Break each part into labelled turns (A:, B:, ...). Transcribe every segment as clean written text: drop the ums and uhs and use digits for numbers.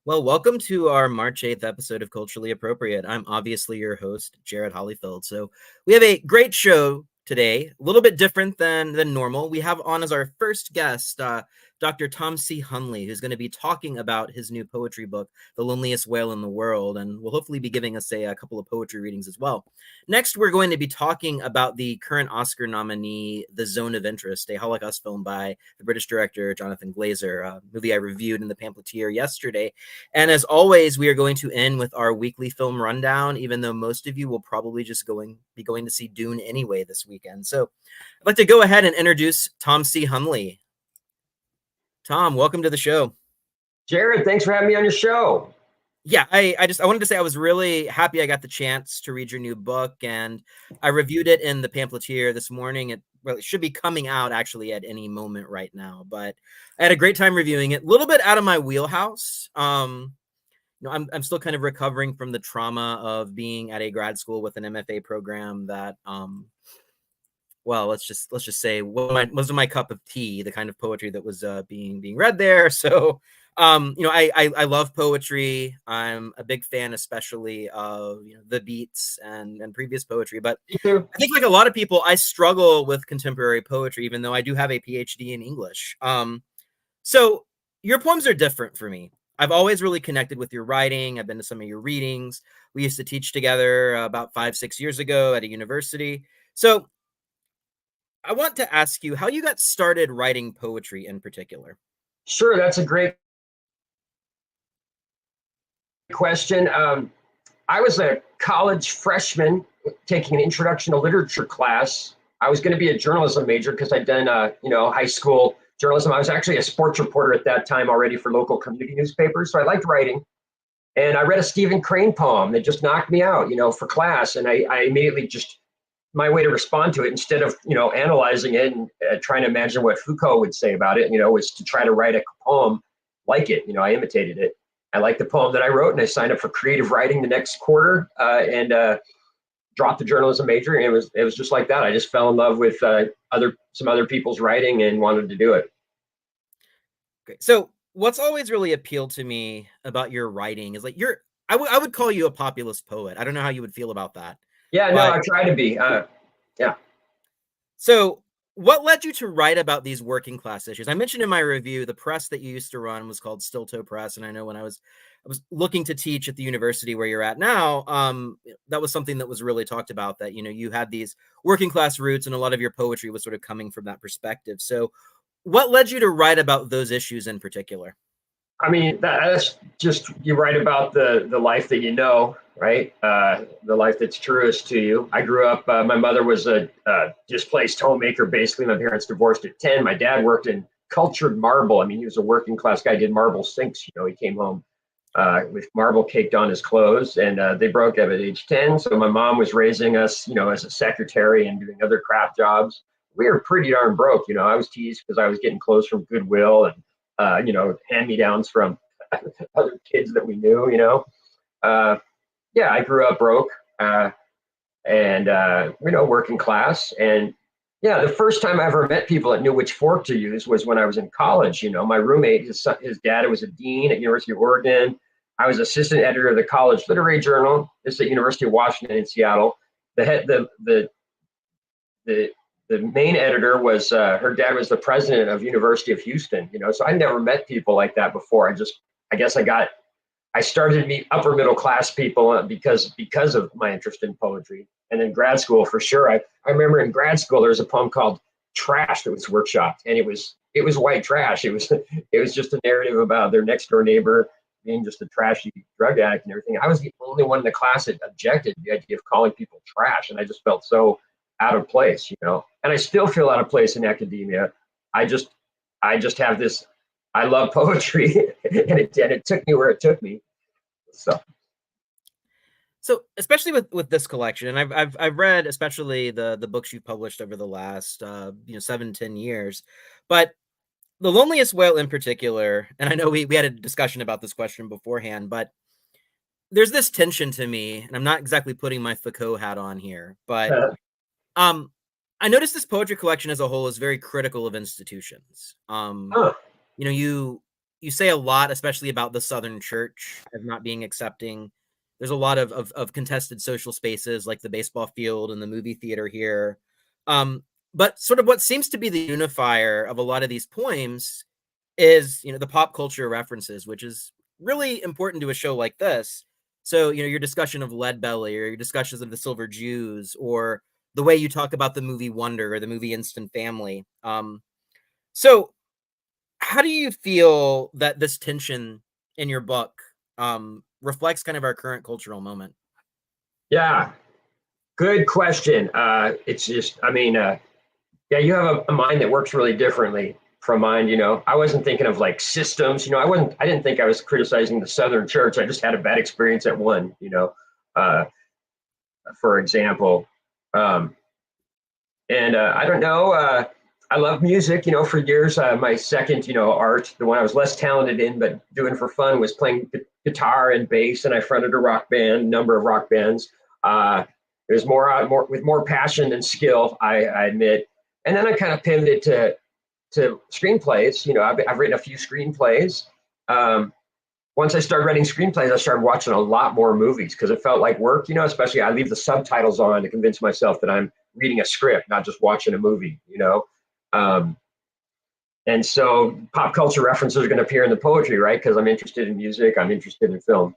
A: Well, welcome to our March 8th episode of Culturally Appropriate. I'm obviously your host, Jerod Hollyfield. So we have a great show today, a little bit different than normal. We have on as our first guest, Dr. Tom C. Hunley, who's going to be talking about his new poetry book, The Loneliest Whale in the World, and will hopefully be giving us a couple of poetry readings as well. Next, we're going to be talking about the current Oscar nominee, The Zone of Interest, a Holocaust film by the British director Jonathan Glazer, a movie I reviewed in the Pamphleteer yesterday. And as always, we are going to end with our weekly film rundown, even though most of you will probably just be going to see Dune anyway this weekend. So I'd like to go ahead and introduce Tom C. Hunley. Tom, welcome to the show.
B: Jerod, thanks for having me on your show.
A: Yeah, I wanted to say I was really happy I got the chance to read your new book, and I reviewed it in the Pamphleteer this morning. It should be coming out actually at any moment right now, but I had a great time reviewing it. A little bit out of my wheelhouse. I'm still kind of recovering from the trauma of being at a grad school with an MFA program that well, let's just say wasn't my cup of tea, the kind of poetry that was being read there. So I love poetry. I'm a big fan, especially of the Beats and previous poetry. But I think, like a lot of people, I struggle with contemporary poetry, even though I do have a PhD in English. So your poems are different for me. I've always really connected with your writing. I've been to some of your readings. We used to teach together about 5-6 years ago at a university. So I want to ask you how you got started writing poetry in particular.
B: Sure, that's a great question. I was a college freshman taking an introduction to literature class. I was going to be a journalism major because I'd done, high school journalism. I was actually a sports reporter at that time already for local community newspapers, so I liked writing. And I read a Stephen Crane poem that just knocked me out, for class, and I immediately just my way to respond to it, instead of analyzing it and trying to imagine what Foucault would say about it, was to try to write a poem like it. I imitated it. I liked the poem that I wrote, and I signed up for creative writing the next quarter and dropped the journalism major. And it was just like that. I just fell in love with some other people's writing and wanted to do it.
A: Okay. So what's always really appealed to me about your writing is like I would call you a populist poet. I don't know how you would feel about that.
B: Yeah, no, I try to be. Yeah.
A: So what led you to write about these working class issues? I mentioned in my review, the press that you used to run was called Still Toe Press. And I know when I was looking to teach at the university where you're at now, that was something that was really talked about, that, you had these working class roots and a lot of your poetry was sort of coming from that perspective. So what led you to write about those issues in particular?
B: I mean, that's just, you write about the life that you know, right? The life that's truest to you. I grew up, my mother was a displaced homemaker, basically. My parents divorced at 10. My dad worked in cultured marble. I mean, he was a working class guy, did marble sinks. He came home with marble caked on his clothes, and they broke up at age 10. So my mom was raising us, as a secretary and doing other craft jobs. We were pretty darn broke. I was teased because I was getting clothes from Goodwill and hand-me-downs from other kids that we knew, I grew up broke and working class. And yeah, the first time I ever met people that knew which fork to use was when I was in college. My roommate, his dad was a dean at University of Oregon. I was assistant editor of the college literary journal. This is at University of Washington in Seattle. The main editor was her dad was the president of University of Houston. So I never met people like that before. I started to meet upper middle class people because of my interest in poetry. And then grad school, for sure. I remember in grad school there was a poem called Trash that was workshopped, and it was white trash. It was just a narrative about their next door neighbor being just a trashy drug addict and everything. I was the only one in the class that objected to the idea of calling people trash, and I just felt so out of place, and I still feel out of place in academia. I just have this, I love poetry and it took me where it took me.
A: So especially with this collection, and I've read especially the books you've published over the last 7-10 years, but The Loneliest Whale in particular, and I know we had a discussion about this question beforehand, but there's this tension to me, and I'm not exactly putting my Foucault hat on here, but I noticed this poetry collection as a whole is very critical of institutions. You you say a lot, especially about the Southern Church of not being accepting. There's a lot of contested social spaces like the baseball field and the movie theater here. But sort of what seems to be the unifier of a lot of these poems is, the pop culture references, which is really important to a show like this. So, your discussion of Leadbelly or your discussions of the Silver Jews or the way you talk about the movie Wonder or the movie Instant Family. So how do you feel that this tension in your book reflects kind of our current cultural moment?
B: Yeah, good question. It's just, I mean, yeah, you have a mind that works really differently from mine. I wasn't thinking of like systems. I didn't think I was criticizing the Southern Church. I just had a bad experience at one. Uh, for example, um, and I don't know. I love music. For years, my second, art, the one I was less talented in, but doing for fun, was playing guitar and bass, and I fronted a rock band, number of rock bands. It was more with more passion than skill, I admit. And then I kind of pivoted to screenplays. I've written a few screenplays. Once I started writing screenplays, I started watching a lot more movies because it felt like work. Especially I leave the subtitles on to convince myself that I'm reading a script, not just watching a movie. Um, and so pop culture references are going to appear in the poetry, right? Because I'm interested in music, I'm interested in film.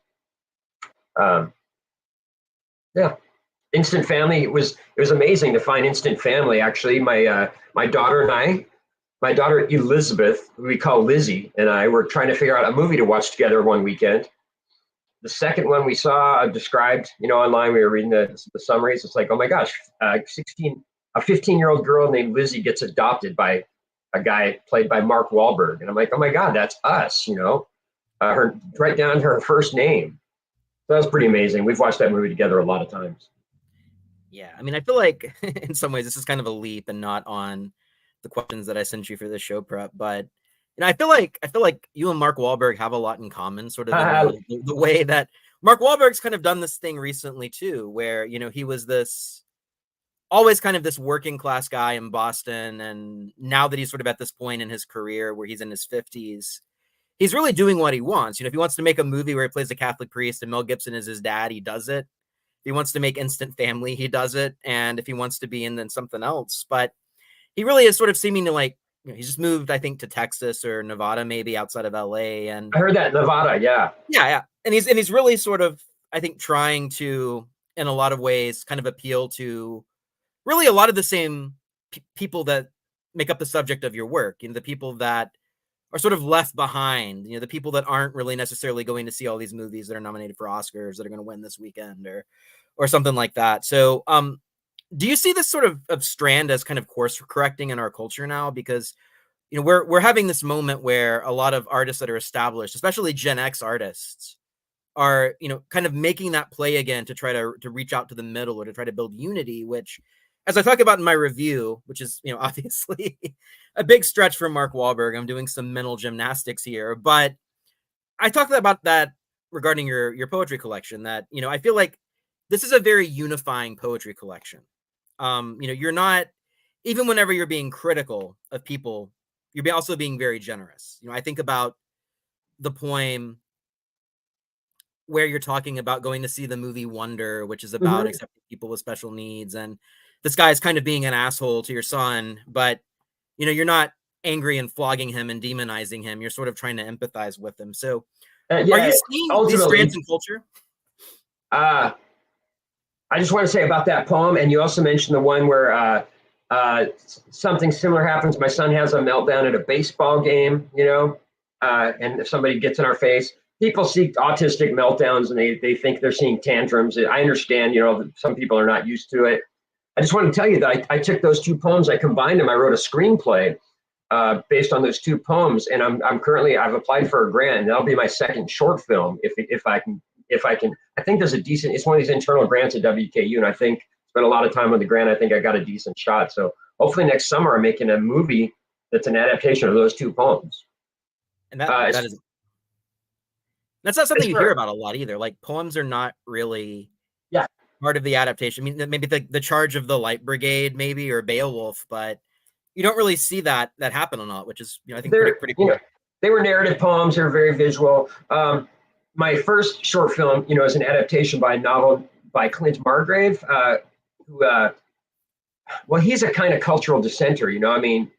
B: Um, yeah. Instant Family, it was amazing to find Instant Family. Actually, my daughter and my daughter Elizabeth, who we call Lizzie, and I were trying to figure out a movie to watch together one weekend. The second one we saw described, online, we were reading the summaries. It's like, oh my gosh, a 15-year-old girl named Lizzie gets adopted by a guy played by Mark Wahlberg, and I'm like, oh my God, that's us. Her right down to her first name. So that was pretty amazing. We've watched that movie together a lot of times.
A: Yeah, I mean, I feel like in some ways this is kind of a leap and not on the questions that I sent you for the show prep, but I feel like you and Mark Wahlberg have a lot in common, sort of in the way that Mark Wahlberg's kind of done this thing recently too, where he was this always kind of this working class guy in Boston, and now that he's sort of at this point in his career where he's in his 50s, he's really doing what he wants. If he wants to make a movie where he plays a Catholic priest and Mel Gibson is his dad, he does it. If he wants to make Instant Family, he does it. And if he wants to be in then something else, but he really is sort of seeming to like, he's just moved, I think, to Texas or Nevada, maybe outside of LA. And
B: I heard that Nevada, yeah.
A: Yeah. And he's really sort of, I think, trying to, in a lot of ways, kind of appeal to really a lot of the same people that make up the subject of your work, the people that are sort of left behind, the people that aren't really necessarily going to see all these movies that are nominated for Oscars that are going to win this weekend or something like that. So, do you see this sort of strand as kind of course correcting in our culture now? Because, we're having this moment where a lot of artists that are established, especially Gen X artists, are, kind of making that play again to try to reach out to the middle or to try to build unity, which, as I talk about in my review, which is, obviously a big stretch for Mark Wahlberg. I'm doing some mental gymnastics here, but I talked about that regarding your poetry collection, that, I feel like this is a very unifying poetry collection. You're not, even whenever you're being critical of people, you're also being very generous. I think about the poem where you're talking about going to see the movie Wonder, which is about accepting people with special needs. And this guy is kind of being an asshole to your son, but, you're not angry and flogging him and demonizing him. You're sort of trying to empathize with him. So
B: Yeah,
A: are you seeing these strands in culture?
B: I just want to say about that poem, and you also mentioned the one where something similar happens. My son has a meltdown at a baseball game, and if somebody gets in our face, people see autistic meltdowns and they think they're seeing tantrums. I understand, some people are not used to it. I just want to tell you that I took those two poems, I combined them, I wrote a screenplay based on those two poems, and I've applied for a grant, and that'll be my second short film if I can. I think there's a decent, it's one of these internal grants at WKU, and I think spent a lot of time on the grant. I think I got a decent shot. So hopefully next summer I'm making a movie that's an adaptation of those two poems.
A: And that's not something you hear about a lot either. Like, poems are not really part of the adaptation. I mean, maybe the Charge of the Light Brigade, maybe, or Beowulf, but you don't really see that happen a lot, which is, I think pretty cool.
B: They were narrative poems. They were very visual. My first short film, is an adaptation by a novel by Clint Margrave, who, well, he's a kind of cultural dissenter. I mean,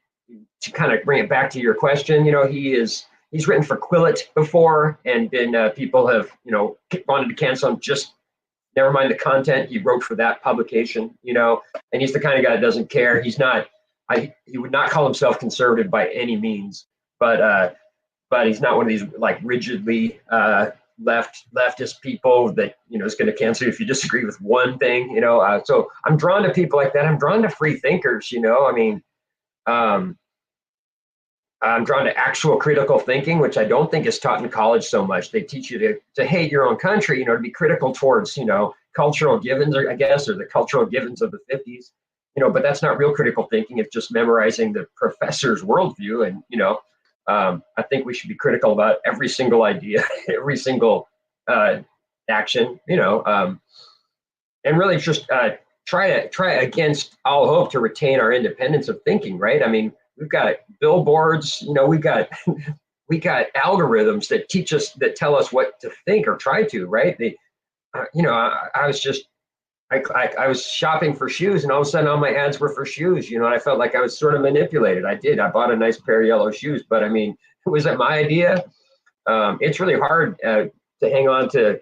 B: to kind of bring it back to your question, he's written for Quillette before, and been people have wanted to cancel him. Just never mind the content. He wrote for that publication, and he's the kind of guy that doesn't care. He's not. He would not call himself conservative by any means, but he's not one of these like rigidly leftist people that is going to cancel you if you disagree with one thing. So I'm drawn to people like that. I'm drawn to free thinkers. I mean, I'm drawn to actual critical thinking, which I don't think is taught in college so much. They teach you to hate your own country, to be critical towards cultural givens, or I guess, or the cultural givens of the 50s. But that's not real critical thinking. It's just memorizing the professor's worldview. And I think we should be critical about every single idea, every single action, and really just try against all hope to retain our independence of thinking. Right? I mean, we've got billboards. We've got algorithms that teach us, that tell us what to think or try to. Right? I was just. I was shopping for shoes, and all of a sudden all my ads were for shoes, and I felt like I was sort of manipulated. I bought a nice pair of yellow shoes, but I mean, was that my idea? It's really hard to hang on to.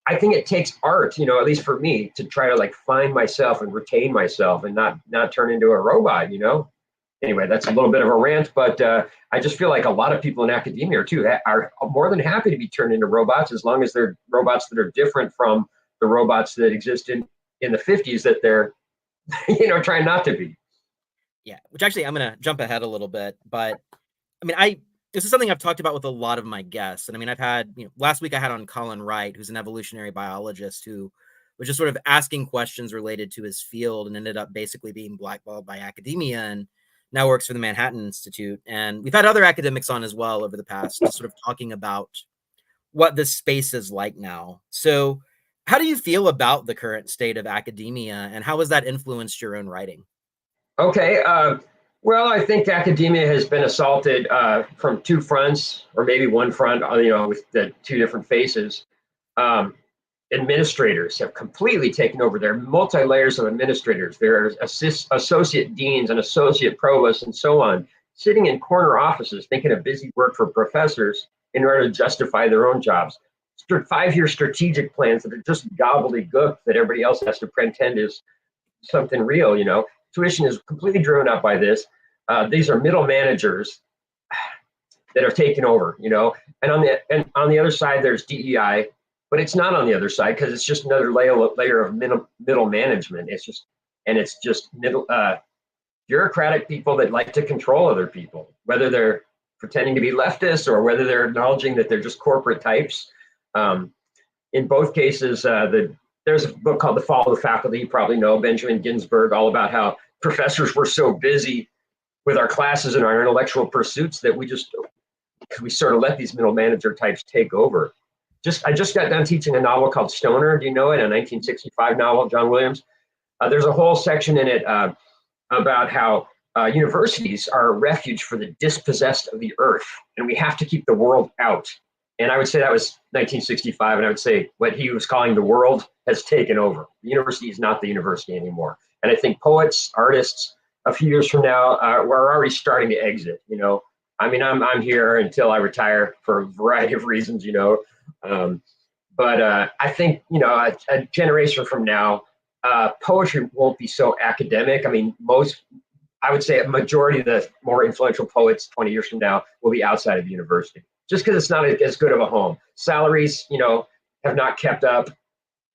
B: I think it takes art, at least for me, to try to like find myself and retain myself and not turn into a robot, Anyway, that's a little bit of a rant, but I just feel like a lot of people in academia are more than happy to be turned into robots, as long as they're robots that are different from the robots that existed in the 50s that they're trying not to be.
A: Yeah, which actually, I'm gonna jump ahead a little bit, but I mean, this is something I've talked about with a lot of my guests. And I mean, I've had, last week I had on Colin Wright, who's an evolutionary biologist who was just sort of asking questions related to his field and ended up basically being blackballed by academia and now works for the Manhattan Institute. And we've had other academics on as well over the past, just sort of talking about what this space is like now. So how do you feel about the current state of academia, and how has that influenced your own writing?
B: Okay. Well, I think academia has been assaulted from two fronts, or maybe one front, with the two different faces. Administrators have completely taken over. There are multi-layers of administrators. There are associate deans and associate provosts and so on, sitting in corner offices thinking of busy work for professors in order to justify their own jobs. 5-year strategic plans that are just gobbledygook that everybody else has to pretend is something real. Tuition is completely driven up by this. These are middle managers that have taken over, and on the other side, there's DEI, but it's not on the other side because it's just another layer of middle management. It's just middle bureaucratic people that like to control other people, whether they're pretending to be leftists or whether they're acknowledging that they're just corporate types. In both cases, there's a book called The Fall of the Faculty, you probably know, Benjamin Ginsberg, all about how professors were so busy with our classes and our intellectual pursuits that we sort of let these middle manager types take over. I just got done teaching a novel called Stoner. Do you know it? A 1965 novel, John Williams. There's a whole section in it about how universities are a refuge for the dispossessed of the earth, and we have to keep the world out. And I would say that was 1965, and I would say what he was calling the world has taken over. The university is not the university anymore. And I think poets, artists, a few years from now, we're already starting to exit. I mean, I'm here until I retire for a variety of reasons. But I think a generation from now, poetry won't be so academic. I mean, I would say a majority of the more influential poets 20 years from now will be outside of the university, just because it's not as good of a home. Salaries, have not kept up,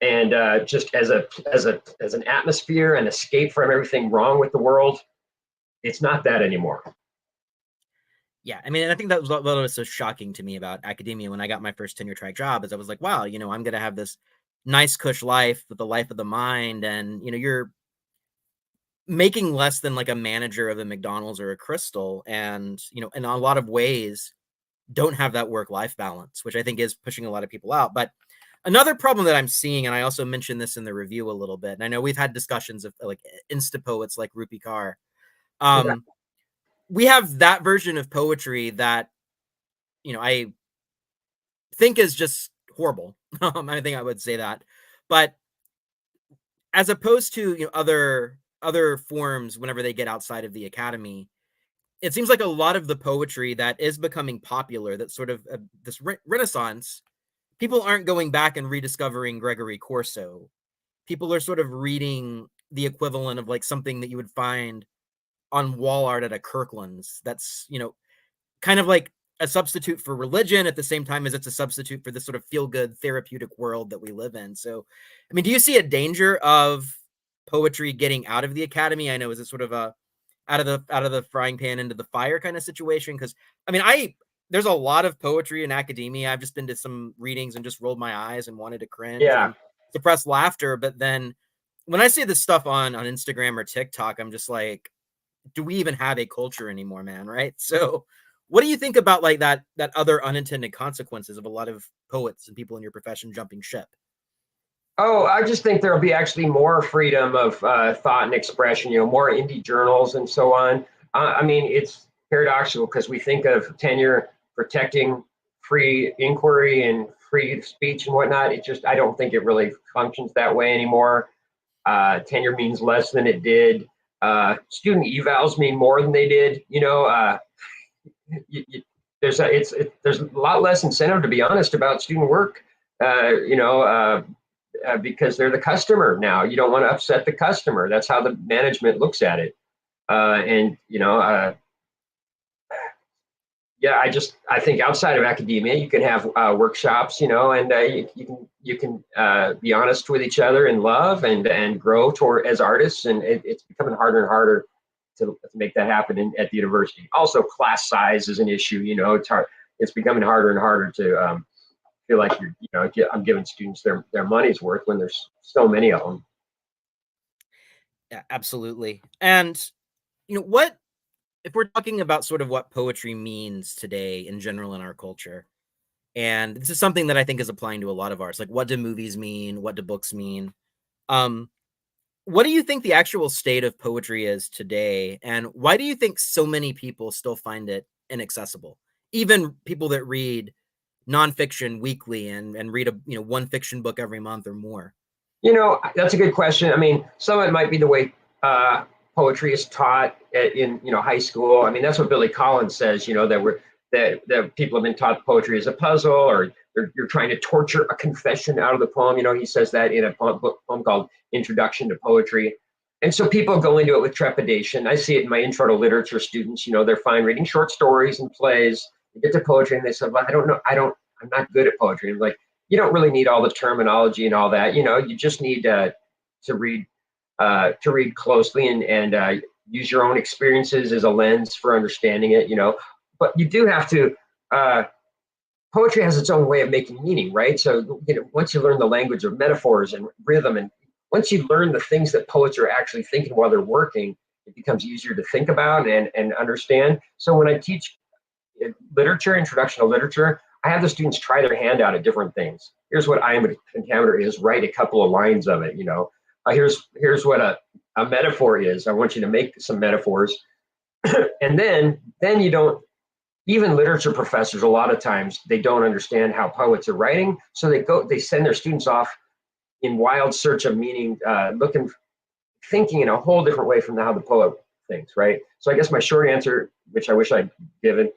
B: and just as an atmosphere and escape from everything wrong with the world, it's not that anymore.
A: Yeah, I mean, I think that was what was so shocking to me about academia when I got my first tenure track job, is I was like, wow, I'm going to have this nice cush life with the life of the mind, and you're making less than like a manager of a McDonald's or a Crystal, and in a lot of ways don't have that work-life balance, which I think is pushing a lot of people out. But another problem that I'm seeing, and I also mentioned this in the review a little bit, and I know we've had discussions of like Insta poets like Rupi Kaur.
B: Yeah.
A: We have that version of poetry that I think is just horrible. I think I would say that. But as opposed to other forms, whenever they get outside of the academy, it seems like a lot of the poetry that is becoming popular, that sort of this renaissance, people aren't going back and rediscovering Gregory Corso. People are sort of reading the equivalent of like something that you would find on wall art at a Kirkland's. That's kind of like a substitute for religion at the same time as it's a substitute for this sort of feel good therapeutic world that we live in. So, I mean, do you see a danger of poetry getting out of the academy? I know, is it sort of a out of the frying pan into the fire kind of situation? Because I mean, there's a lot of poetry in academia. I've just been to some readings and just rolled my eyes and wanted to cringe
B: Yeah.
A: and suppress laughter. But then when I see this stuff on Instagram or TikTok, I'm just like, do we even have a culture anymore, man? Right? So what do you think about like that other unintended consequences of a lot of poets and people in your profession jumping ship?
B: Oh, I just think there'll be actually more freedom of thought and expression, more indie journals and so on. I mean, it's paradoxical because we think of tenure protecting free inquiry and free speech and whatnot. I don't think it really functions that way anymore. Tenure means less than it did. Student evals mean more than they did. You, you, there's a lot less incentive, to be honest, about student work. Because they're the customer now. You don't want to upset the customer. That's how the management looks at it. And yeah, I think outside of academia, you can have workshops, and you can be honest with each other in love and grow toward as artists. And it's becoming harder and harder to make that happen at the university. Also, class size is an issue. It's hard. It's becoming harder and harder to feel like I'm giving students their money's worth when there's so many of them.
A: Yeah, absolutely. And what if we're talking about sort of what poetry means today in general in our culture? And this is something that I think is applying to a lot of arts. Like, what do movies mean? What do books mean? Um, what do you think the actual state of poetry is today? And why do you think so many people still find it inaccessible? Even people that read nonfiction weekly and read a one fiction book every month or more.
B: That's a good question. I mean, some of it might be the way poetry is taught in high school. I mean, that's what Billy Collins says. That people have been taught poetry as a puzzle, or you're trying to torture a confession out of the poem. He says that in a poem called Introduction to Poetry. And so people go into it with trepidation. I see it in my intro to literature students. They're fine reading short stories and plays. They get to poetry and they say, "Well, I don't know. I'm not good at poetry." I'm like, you don't really need all the terminology and all that. You just need to read closely and use your own experiences as a lens for understanding it. But you do have to. Poetry has its own way of making meaning, right? So once you learn the language of metaphors and rhythm, and once you learn the things that poets are actually thinking while they're working, it becomes easier to think about and understand. So when I teach literature, introduction to literature, I have the students try their hand out at different things. Here's what I am a pentameter is. Write a couple of lines of it. Here's what a metaphor is. I want you to make some metaphors, and then you don't. Even literature professors, a lot of times, they don't understand how poets are writing, so they send their students off in wild search of meaning, thinking in a whole different way from how the poet thinks, right? So I guess my short answer, which I wish I'd given,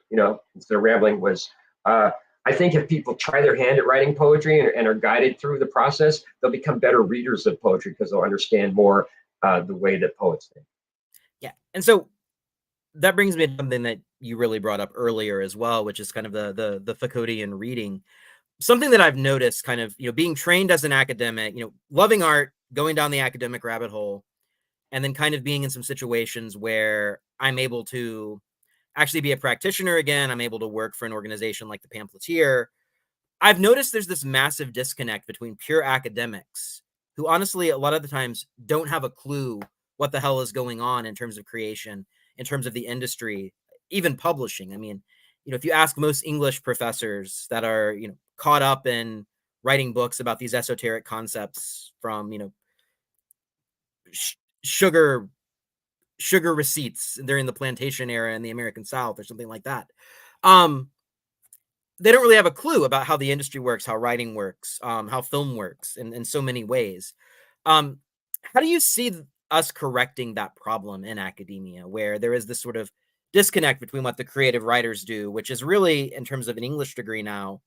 B: instead of rambling, was I think if people try their hand at writing poetry and are guided through the process, they'll become better readers of poetry because they'll understand more the way that poets think.
A: Yeah. And so that brings me to something that you really brought up earlier as well, which is kind of the Foucauldian reading. Something that I've noticed kind of, being trained as an academic, loving art, going down the academic rabbit hole, and then kind of being in some situations where I'm able to actually be a practitioner again. I'm able to work for an organization like the Pamphleteer. I've noticed there's this massive disconnect between pure academics who honestly, a lot of the times don't have a clue what the hell is going on in terms of creation, in terms of the industry, even publishing. I mean, if you ask most English professors that are, caught up in writing books about these esoteric concepts from, sh- sugar receipts during the plantation era in the American South or something like that. Um, they don't really have a clue about how the industry works, how writing works, how film works in so many ways. How do you see us correcting that problem in academia, where there is this sort of disconnect between what the creative writers do, which is really, in terms of an English degree now,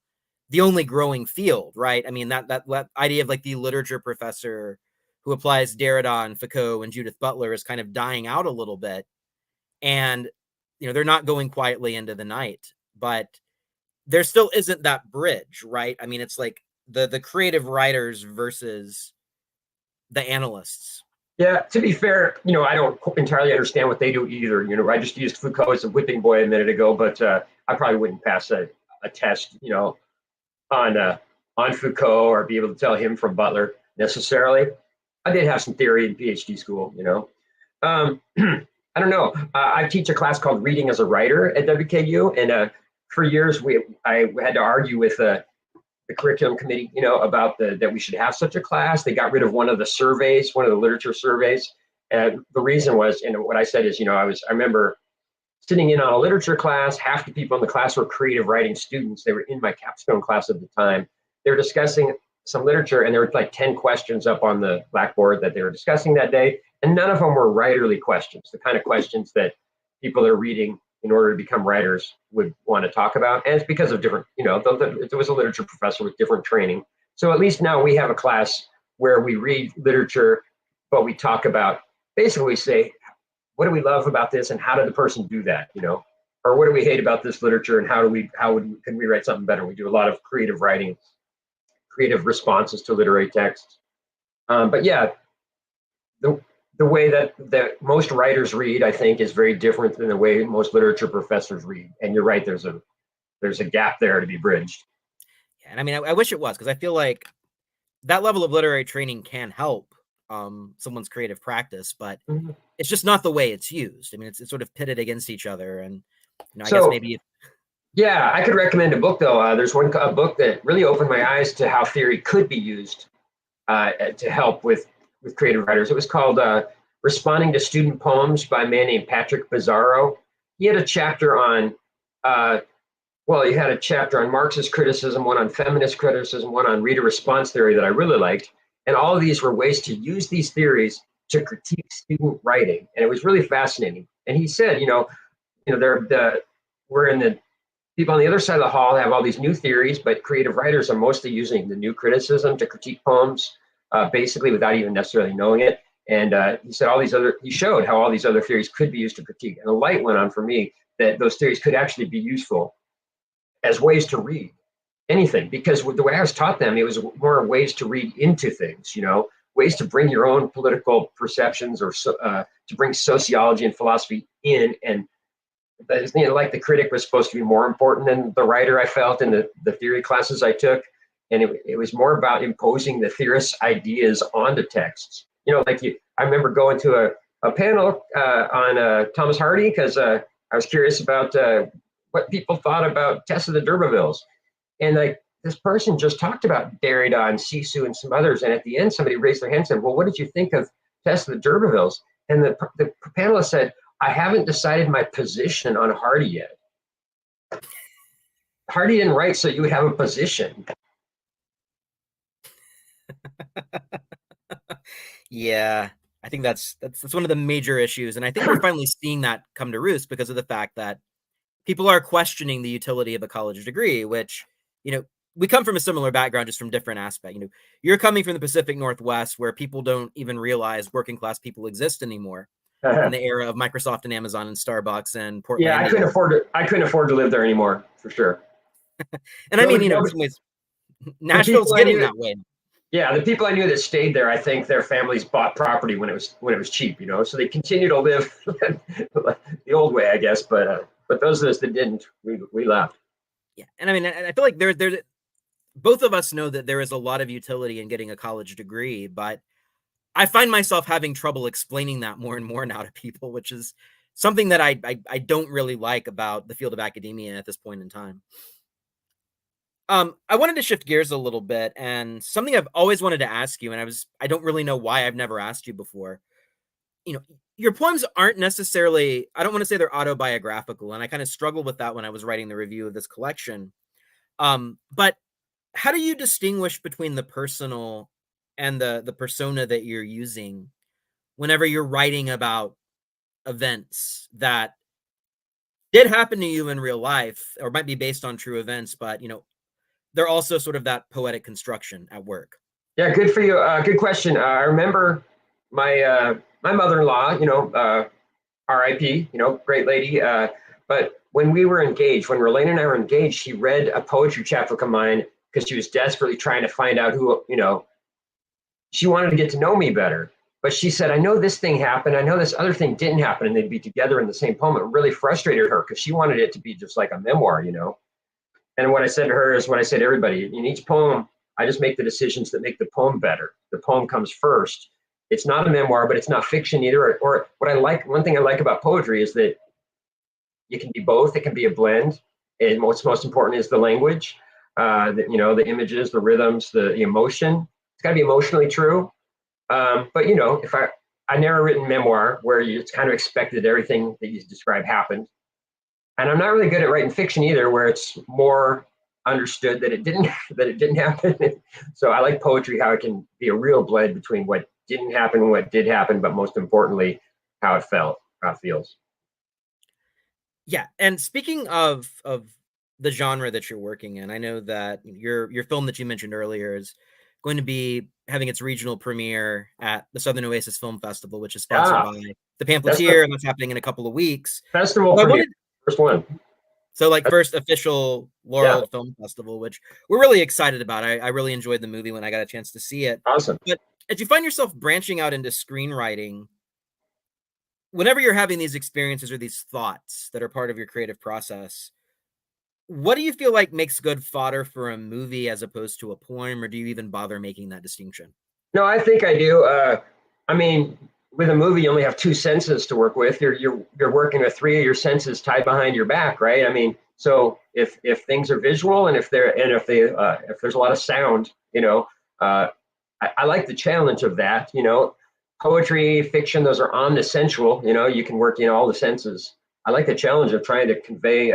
A: the only growing field, right? I mean, that idea of like the literature professor who applies Derrida and Foucault and Judith Butler is kind of dying out a little bit. And, they're not going quietly into the night, but there still isn't that bridge, right? I mean, it's like the creative writers versus the analysts.
B: Yeah, to be fair, I don't entirely understand what they do either. I just used Foucault as a whipping boy a minute ago, but I probably wouldn't pass a test, on Foucault or be able to tell him from Butler necessarily. I did have some theory in PhD school. I don't know. I teach a class called Reading as a Writer at WKU, and for years I had to argue with the curriculum committee, about that we should have such a class. They got rid of one of the surveys, one of the literature surveys, and the reason was, and what I said is, I remember sitting in on a literature class. Half the people in the class were creative writing students. They were in my capstone class at the time. They were discussing some literature, and there were like 10 questions up on the blackboard that they were discussing that day. And none of them were writerly questions, the kind of questions that people that are reading in order to become writers would want to talk about. And it's because of different, there was a literature professor with different training. So at least now we have a class where we read literature, but we talk about, basically we say, what do we love about this and how did the person do that, or what do we hate about this literature and can we write something better? We do a lot of creative writing, creative responses to literary texts. But yeah, the way that most writers read, I think, is very different than the way most literature professors read. And you're right, there's a gap there to be bridged.
A: Yeah, and I mean, I wish it was, because I feel like that level of literary training can help someone's creative practice, but it's just not the way it's used. I mean, it's sort of pitted against each other, and I guess maybe.
B: Yeah, I could recommend a book though. There's a book that really opened my eyes to how theory could be used to help with creative writers. It was called Responding to Student Poems by a man named Patrick Bizzarro. He had a chapter on, he had a chapter on Marxist criticism, one on feminist criticism, one on reader response theory that I really liked. And all of these were ways to use these theories to critique student writing. And it was really fascinating. And he said, we're in the people on the other side of the hall have all these new theories, but creative writers are mostly using the new criticism to critique poems, basically without even necessarily knowing it. And he said he showed how all these other theories could be used to critique. And the light went on for me that those theories could actually be useful as ways to read anything, because the way I was taught them, it was more ways to read into things, ways to bring your own political perceptions or to bring sociology and philosophy in. And like the critic was supposed to be more important than the writer, I felt, in the theory classes I took. And it was more about imposing the theorist's ideas onto texts. I remember going to a panel on Thomas Hardy because I was curious about what people thought about Tess of the D'Urbervilles. And this person just talked about Derrida and Sisu and some others. And at the end, somebody raised their hand and said, well, what did you think of Tess of the D'Urbervilles? And the panelist said, I haven't decided my position on Hardy yet. Hardy didn't write so you would have a position.
A: Yeah, I think that's one of the major issues. And I think we're finally seeing that come to roost because of the fact that people are questioning the utility of a college degree, which, we come from a similar background, just from different aspects. You're coming from the Pacific Northwest, where people don't even realize working class people exist anymore in the era of Microsoft and Amazon and Starbucks and Portland.
B: Yeah, I couldn't afford to live there anymore, for sure.
A: And I mean, in some ways, Nashville's getting that way.
B: Yeah, the people I knew that stayed there, I think their families bought property when it was cheap, so they continue to live the old way, I guess. But those of us that didn't, we left.
A: Yeah, and I mean, I feel like there's both of us know that there is a lot of utility in getting a college degree, but I find myself having trouble explaining that more and more now to people, which is something that I don't really like about the field of academia at this point in time. I wanted to shift gears a little bit, and something I've always wanted to ask you, and I don't really know why I've never asked you before. Your poems aren't necessarily, I don't want to say they're autobiographical, and I kind of struggled with that when I was writing the review of this collection. But how do you distinguish between the personal and the persona that you're using whenever you're writing about events that did happen to you in real life or might be based on true events, but they're also sort of that poetic construction at work?
B: Yeah, good for you. Good question. I remember my mother-in-law, R.I.P., great lady. But when we were engaged, when Relaine and I were engaged, she read a poetry chapbook of mine because she was desperately trying to find out who, she wanted to get to know me better. But she said, I know this thing happened. I know this other thing didn't happen. And they'd be together in the same poem. It really frustrated her because she wanted it to be just like a memoir. And what I said to her is what I said to everybody, in each poem, I just make the decisions that make the poem better. The poem comes first. It's not a memoir, but it's not fiction either. Or what I like, one thing I like about poetry is that it can be both. It can be a blend. And what's most important is the language, the images, the rhythms, the emotion. It's got to be emotionally true. But if I never written memoir where it's kind of expected everything that you describe happened. And I'm not really good at writing fiction either, where it's more understood that it didn't happen. So I like poetry, how it can be a real blend between what didn't happen and what did happen, but most importantly, how it felt, how it feels.
A: Yeah, and speaking of the genre that you're working in, I know that your film that you mentioned earlier is going to be having its regional premiere at the Southern Oasis Film Festival, which is sponsored
B: Yeah,
A: by the
B: that's the
A: Pamphleteer, and that's happening in a couple of weeks.
B: festival
A: But I
B: premiere,
A: wanted
B: first one.
A: so like first official
B: Yeah,
A: Laurel Film Festival, which we're really excited about. I really enjoyed the movie when I got a chance to see it.
B: awesome.
A: But as you find yourself branching out into screenwriting, whenever you're having these experiences or these thoughts that are part of your creative process, what do you feel like makes good fodder for a movie as opposed to a poem, or do you even bother making that distinction?
B: No, I think I do. I mean, with a movie, you only have two senses to work with. You're working with three of your senses tied behind your back, right? I mean, so if things are visual and if there's a lot of sound, I like the challenge of that. Poetry, fiction, those are omnisensual. You can work in all the senses. I like the challenge of trying to convey,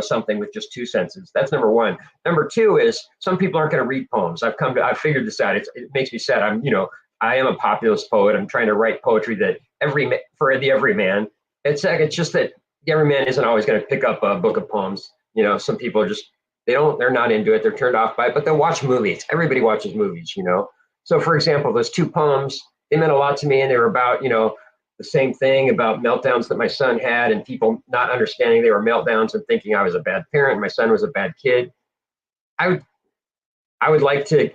B: something with just two senses. That's number one. Number two is some people aren't going to read poems. I've figured this out. It makes me sad. I am a populist poet. I'm trying to write poetry that for the everyman. It's just that the everyman isn't always going to pick up a book of poems. Some people are just they're not into it. They're turned off by it, but they'll watch movies. Everybody watches movies. So for example, those two poems, they meant a lot to me, and they were about the same thing about meltdowns that my son had and people not understanding they were meltdowns and thinking I was a bad parent, my son was a bad kid. I would I would like to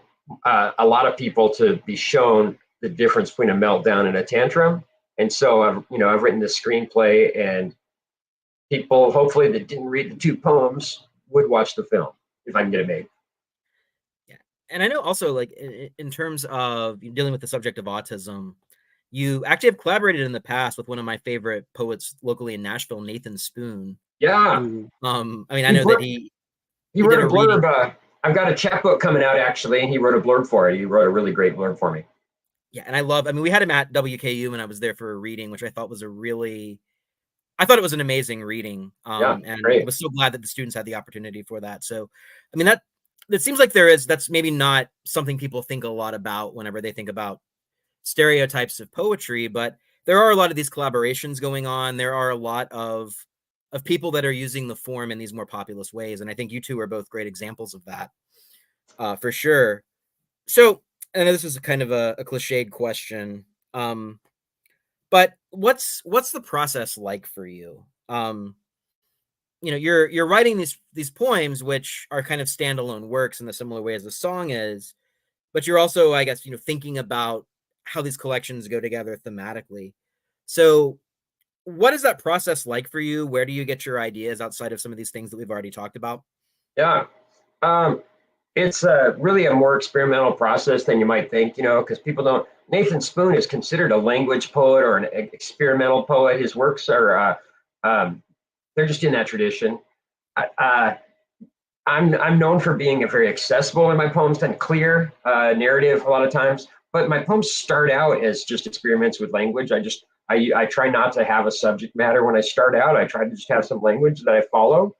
B: a lot of people to be shown the difference between a meltdown and a tantrum. And so I've written this screenplay, and people hopefully that didn't read the two poems would watch the film if I can get it made.
A: Yeah. And I know also, like, in terms of dealing with the subject of autism, you actually have collaborated in the past with one of my favorite poets locally in Nashville, Nathan Spoon,
B: Yeah,
A: who, I mean, I
B: he
A: know that
B: wrote, he
A: he did
B: wrote
A: a
B: a blurb.
A: reading.
B: I've got a chapbook coming out actually, and he wrote a blurb for it. He wrote a really great blurb for me.
A: Yeah, and I mean, we had him at WKU, and I was there for a reading, which I thought was I thought it was an amazing reading.
B: Yeah,
A: And I
B: great.
A: was so glad that the students had the opportunity for that. So, I mean, that seems like that's maybe not something people think a lot about whenever they think about stereotypes of poetry, but there are a lot of these collaborations going on. There are a lot of people that are using the form in these more populist ways, and I think you two are both great examples of that, for sure. So, I know this is a kind of a cliched question, but what's the process like for you? You're writing these poems, which are kind of standalone works in the similar way as the song is, but you're also, I guess, thinking about how these collections go together thematically. So, what is that process like for you? Where do you get your ideas outside of some of these things that we've already talked about?
B: Yeah. Um, it's really a more experimental process than you might think, because people don't. Nathan Spoon is considered a language poet or an experimental poet. His works are, they're just in that tradition. Uh, I'm known for being a very accessible in my poems and clear narrative a lot of times, but my poems start out as just experiments with language. I try not to have a subject matter when I start out. I try to just have some language that I follow.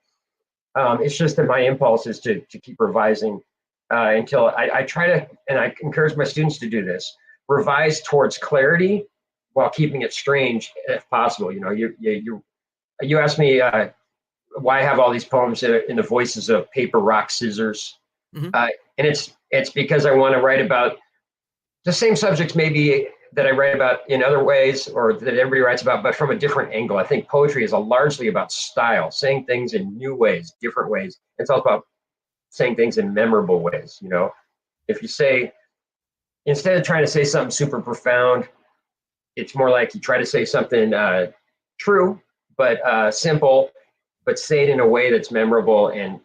B: It's just that my impulse is to keep revising until I try to, and I encourage my students to do this, revise towards clarity while keeping it strange if possible. You know, you asked me why I have all these poems in the voices of paper, rock, scissors,
A: Mhm.
B: and it's because I want to write about the same subjects maybe that I write about in other ways or that everybody writes about, but from a different angle. I think poetry is largely about style, saying things in new ways, different ways. It's all about saying things in memorable ways. You know, if you say, instead of trying to say something super profound, it's more like you try to say something true, but simple, but say it in a way that's memorable and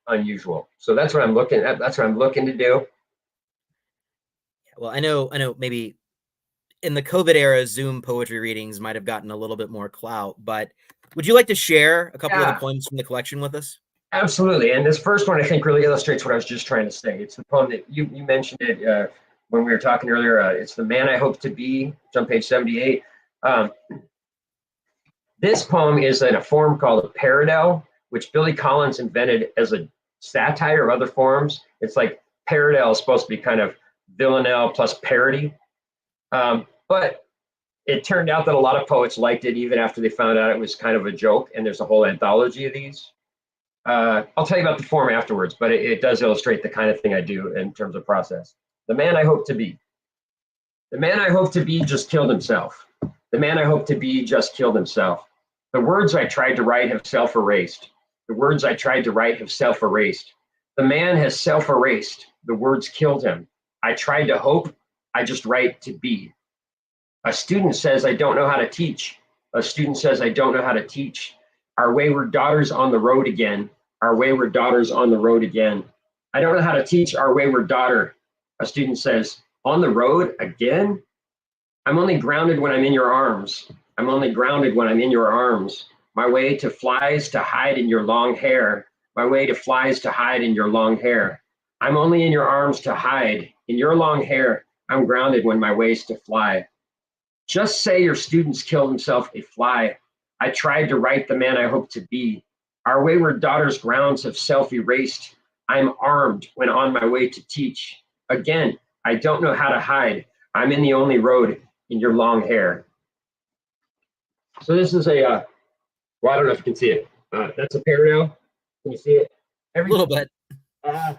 B: unusual. So that's what I'm looking at. That's what I'm looking to do.
A: Well, I know maybe in the COVID era, Zoom poetry readings might have gotten a little bit more clout, but would you like to share a couple of the
B: Yeah,
A: poems from the collection with us?
B: absolutely. And this first one, I think, really illustrates what I was just trying to say. It's the poem that you mentioned it when we were talking earlier. It's The Man I Hope to Be. It's on page 78. Um, this poem is in a form called a parallel, which Billy Collins invented as a satire of other forms. It's like parallel is supposed to be kind of villanelle plus parody. But it turned out that a lot of poets liked it even after they found out it was kind of a joke. And there's a whole anthology of these. I'll tell you about the form afterwards, but it does illustrate the kind of thing I do in terms of process. The man I hope to be. The man I hope to be just killed himself. The man I hope to be just killed himself. The words I tried to write have self-erased. The words I tried to write have self-erased. The man has self-erased. The words killed him. I tried to hope. I just write to be. A student says, I don't know how to teach. A student says, I don't know how to teach. Our wayward daughters on the road again. Our wayward daughters on the road again. I don't know how to teach our wayward daughter. A student says, on the road again? I'm only grounded when I'm in your arms. I'm only grounded when I'm in your arms. My way to flies to hide in your long hair. My way to flies to hide in your long hair. I'm only in your arms to hide. In your long hair, I'm grounded when my way's to fly. Just say your students killed himself a fly. I tried to write the man I hope to be. Our wayward daughter's grounds have self-erased. I'm armed when on my way to teach. Again, I don't know how to hide. I'm in the only road in your long hair. So this is well, I don't know if you can see it. That's a parallel. Can you see it?
A: A little bit.
B: Uh,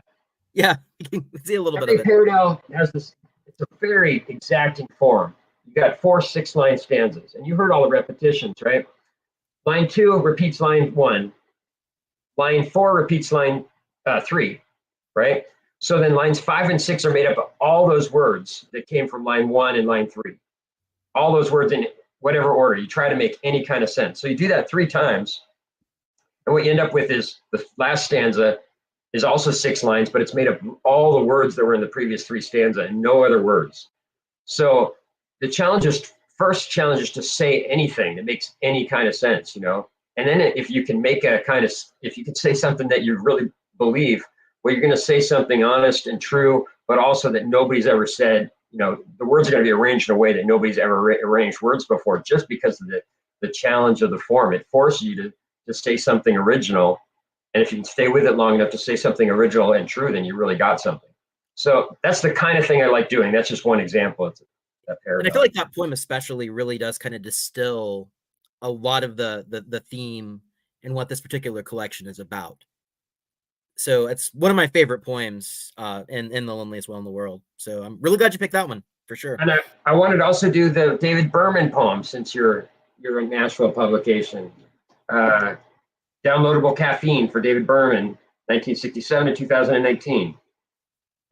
A: Yeah, you can see a little bit
B: every
A: of it.
B: parallel has this, it's a very exacting form. You got 4 6-line stanzas, and you heard all the repetitions, right? Line 2 repeats line 1. Line 4 repeats line 3, right? So then lines 5 and 6 are made up of all those words that came from line 1 and line 3. All those words in whatever order. You try to make any kind of sense. So you do that 3 times, and what you end up with is the last stanza is also 6 lines, but it's made up of all the words that were in the previous 3 stanzas and no other words. So the challenge is, first challenge is to say anything that makes any kind of sense, you know. And then if you can make a kind of, if you can say something that you really believe, well, you're going to say something honest and true, but also that nobody's ever said. You know, the words are going to be arranged in a way that nobody's ever arranged words before, just because of the challenge of the form. It forces you to say something original. And if you can stay with it long enough to say something original and true, then you really got something. So that's the kind of thing I like doing. That's just one example. It's a
A: And I feel
B: paradigm.
A: like that poem especially really does kind of distill a lot of the theme and what this particular collection is about. So it's one of my favorite poems in The Loneliest Whale in the World. So I'm really glad you picked that one for sure.
B: And I wanted to also do the David Berman poem since you're a Nashville publication. Uh, Downloadable Caffeine for David Berman, 1967 to 2019.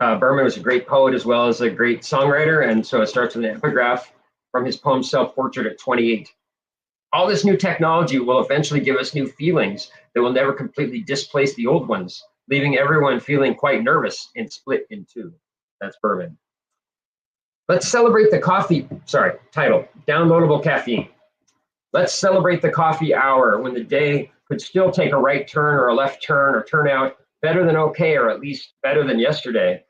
B: Berman was a great poet as well as a great songwriter, and so it starts with an epigraph from his poem Self-Portrait at 28. All this new technology will eventually give us new feelings that will never completely displace the old ones, leaving everyone feeling quite nervous and split in two. That's Berman. Let's celebrate the coffee, title, Downloadable Caffeine. Let's celebrate the coffee hour when the day could still take a right turn or a left turn or turn out better than okay, or at least better than yesterday.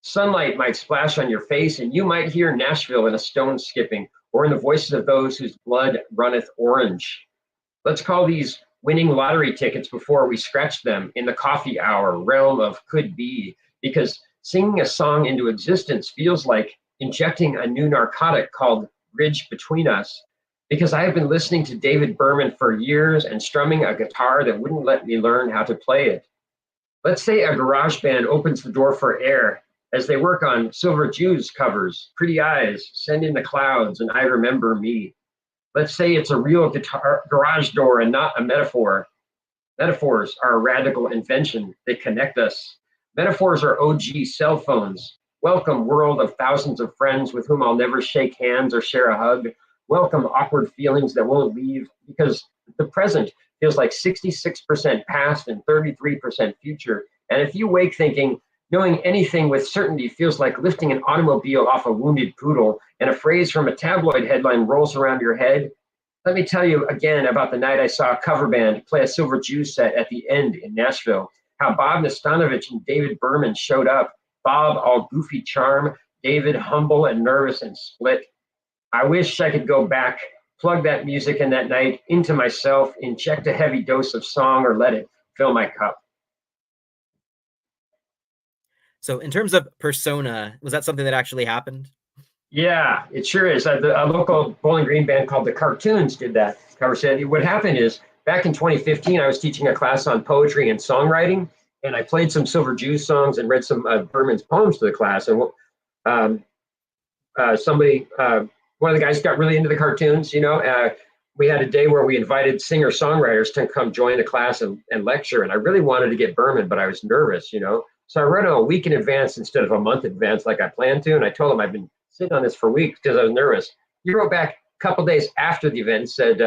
B: Sunlight might splash on your face and you might hear Nashville in a stone skipping or in the voices of those whose blood runneth orange. Let's call these winning lottery tickets before we scratched them in the coffee hour realm of could be, because singing a song into existence feels like injecting a new narcotic called Bridge Between Us, because I have been listening to David Berman for years and strumming a guitar that wouldn't let me learn how to play it. Let's say a garage band opens the door for air as they work on Silver Jews covers, Pretty Eyes, Send in the Clouds, and I Remember Me. Let's say it's a real guitar garage door and not a metaphor. Metaphors are a radical invention. They connect us. Metaphors are OG cell phones. Welcome, world of thousands of friends with whom I'll never shake hands or share a hug. Welcome, awkward feelings that won't leave, because the present feels like 66% past and 33% future. And if you wake thinking, knowing anything with certainty feels like lifting an automobile off a wounded poodle, and a phrase from a tabloid headline rolls around your head, let me tell you again about the night I saw a cover band play a Silver Jew set at the End in Nashville. How Bob Nastanovich and David Berman showed up. Bob, all goofy charm. David, humble and nervous and split. I wish I could go back, plug that music and that night into myself, inject a heavy dose of song, or let it fill my cup.
A: So in terms of persona, was that something that actually happened?
B: Yeah, it sure is. A local Bowling Green band called the Cartoons did that cover set. What happened is, back in 2015, I was teaching a class on poetry and songwriting, and I played some Silver Jew songs and read some Berman's poems to the class. And one of the guys got really into the cartoons, we had a day where we invited singer-songwriters to come join the class and lecture, and I really wanted to get Berman, but I was nervous, So I wrote him a week in advance instead of a month in advance like I planned to, and I told him I've been sitting on this for weeks because I was nervous. He wrote back a couple days after the event and said,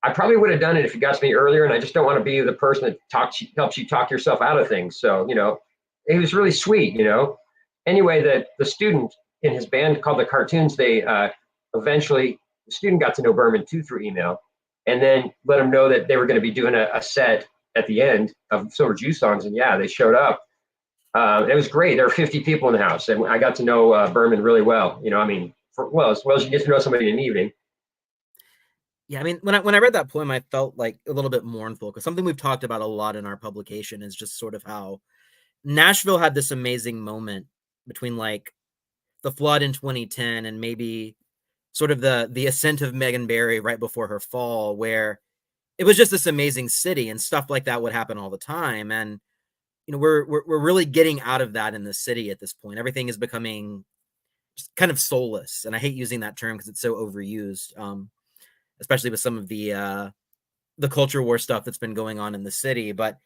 B: I probably would have done it if you got to me earlier, and I just don't want to be the person that helps you talk yourself out of things. So, it was really sweet, Anyway, the student in his band called the Cartoons, they eventually, the student got to know Berman too through email, and then let him know that they were going to be doing a set at the end of Silver Jew songs, and yeah, they showed up. It was great. There were 50 people in the house, and I got to know Berman really well. As well as you get to know somebody in an evening.
A: Yeah, I mean, when I read that poem, I felt like a little bit mournful, because something we've talked about a lot in our publication is just sort of how Nashville had this amazing moment between like the flood in 2010 and maybe sort of the ascent of Megan Barry right before her fall, where it was just this amazing city, and stuff like that would happen all the time. And we're really getting out of that in the city at this point. Everything is becoming just kind of soulless, and I hate using that term because it's so overused, especially with some of the culture war stuff that's been going on in the city. But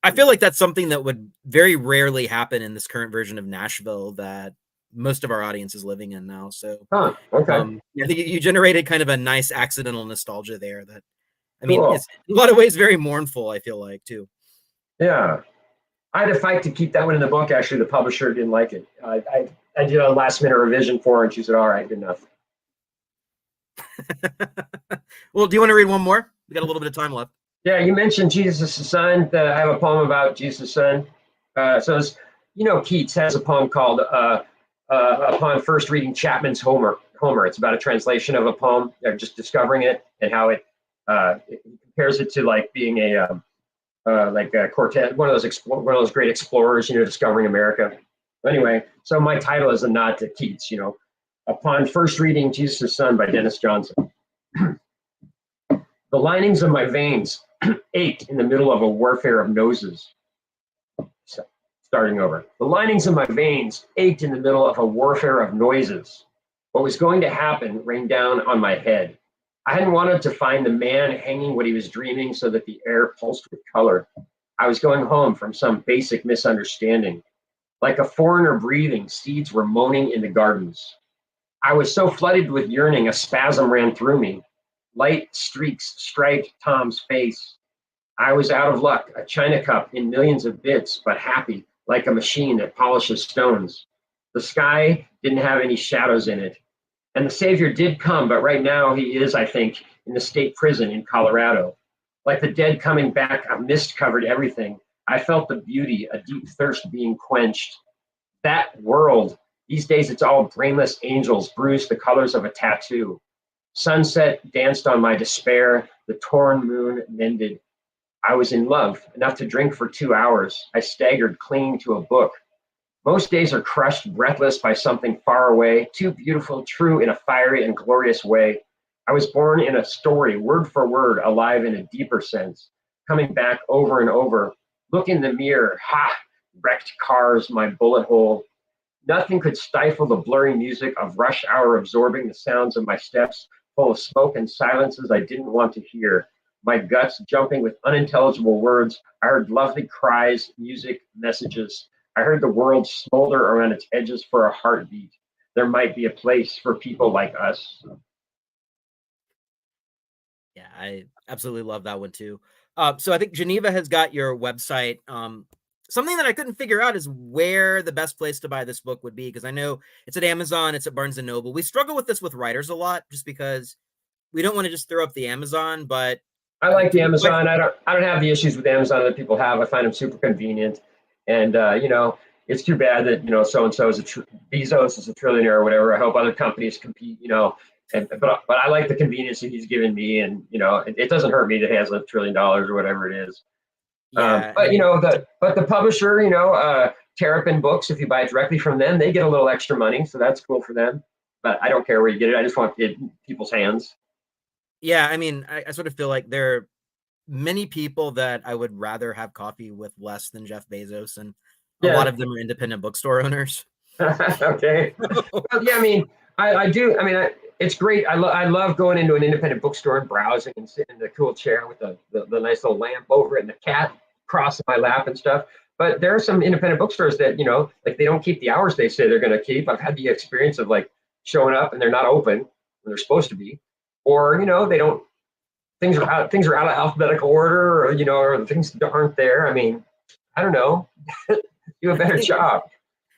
A: I feel like that's something that would very rarely happen in this current version of Nashville that most of our audience is living in now. So,
B: okay.
A: I think you generated kind of a nice accidental nostalgia there. That, I mean,
B: Cool.
A: It's in a lot of ways very mournful, I feel like, too.
B: Yeah. I had to fight to keep that one in the book. Actually, the publisher didn't like it. I did a last minute revision for her, and she said, all right, good enough.
A: Well, do you want to read one more? We got a little bit of time left.
B: Yeah, you mentioned Jesus' Son. I have a poem about Jesus' Son. Keats has a poem called Upon First Reading Chapman's Homer. It's about a translation of a poem, just discovering it, and how it compares it to like being a Cortez, one of those great explorers, discovering America. Anyway, so my title is a nod to Keats, Upon First Reading Jesus' Son by Dennis Johnson. The linings of my veins ached in the middle of a warfare of noses. So, starting over. The linings of my veins ached in the middle of a warfare of noises. What was going to happen rained down on my head. I hadn't wanted to find the man hanging what he was dreaming so that the air pulsed with color. I was going home from some basic misunderstanding. Like a foreigner breathing, seeds were moaning in the gardens. I was so flooded with yearning, a spasm ran through me. Light streaks striped Tom's face. I was out of luck, a china cup in millions of bits, but happy, like a machine that polishes stones. The sky didn't have any shadows in it. And the Savior did come, but right now he is, I think, in the state prison in Colorado. Like the dead coming back, a mist covered everything. I felt the beauty, a deep thirst being quenched. That world, these days it's all brainless angels bruised the colors of a tattoo. Sunset danced on my despair, the torn moon mended. I was in love, enough to drink for 2 hours. I staggered, clinging to a book. Most days are crushed, breathless by something far away, too beautiful, true in a fiery and glorious way. I was born in a story, word for word, alive in a deeper sense, coming back over and over. Look in the mirror, ha! Wrecked cars, my bullet hole. Nothing could stifle the blurry music of rush hour, absorbing the sounds of my steps, full of smoke and silences I didn't want to hear. My guts jumping with unintelligible words. I heard lovely cries, music, messages. I heard the world smolder around its edges for a heartbeat. There might be a place for people like us.
A: Yeah, I absolutely love that one too. So I think Geneva has got your website. Something that I couldn't figure out is where the best place to buy this book would be, because I know it's at Amazon, it's at Barnes and Noble. We struggle with this with writers a lot, just because we don't want to just throw up the Amazon. But
B: I
A: I
B: like
A: think
B: the
A: to be quite,
B: Amazon. I don't have the issues with Amazon that people have. I find them super convenient, and it's too bad that so and so is Bezos is a trillionaire or whatever. I hope other companies compete. But I like the convenience that he's given me, and it doesn't hurt me that he has $1 trillion or whatever it is.
A: yeah, I
B: But
A: mean,
B: the publisher, Terrapin Books, if you buy it directly from them, they get a little extra money, so that's cool for them. But I don't care where you get it. I just want it in people's hands.
A: yeah, I mean, I sort of feel like there are many people that I would rather have coffee with less than Jeff Bezos, and a lot
B: Yeah.
A: of them are independent bookstore owners.
B: Okay. Well, yeah, I mean, I do. I mean, it's great. I love going into an independent bookstore and browsing and sitting in the cool chair with the nice little lamp over it and the cat crossing my lap and stuff. But there are some independent bookstores that, like they don't keep the hours they say they're going to keep. I've had the experience of like showing up and they're not open when they're supposed to be, or, they don't, things are out of alphabetical order, or, or things aren't there. I mean, I don't know. Do a
A: I
B: better
A: think
B: job.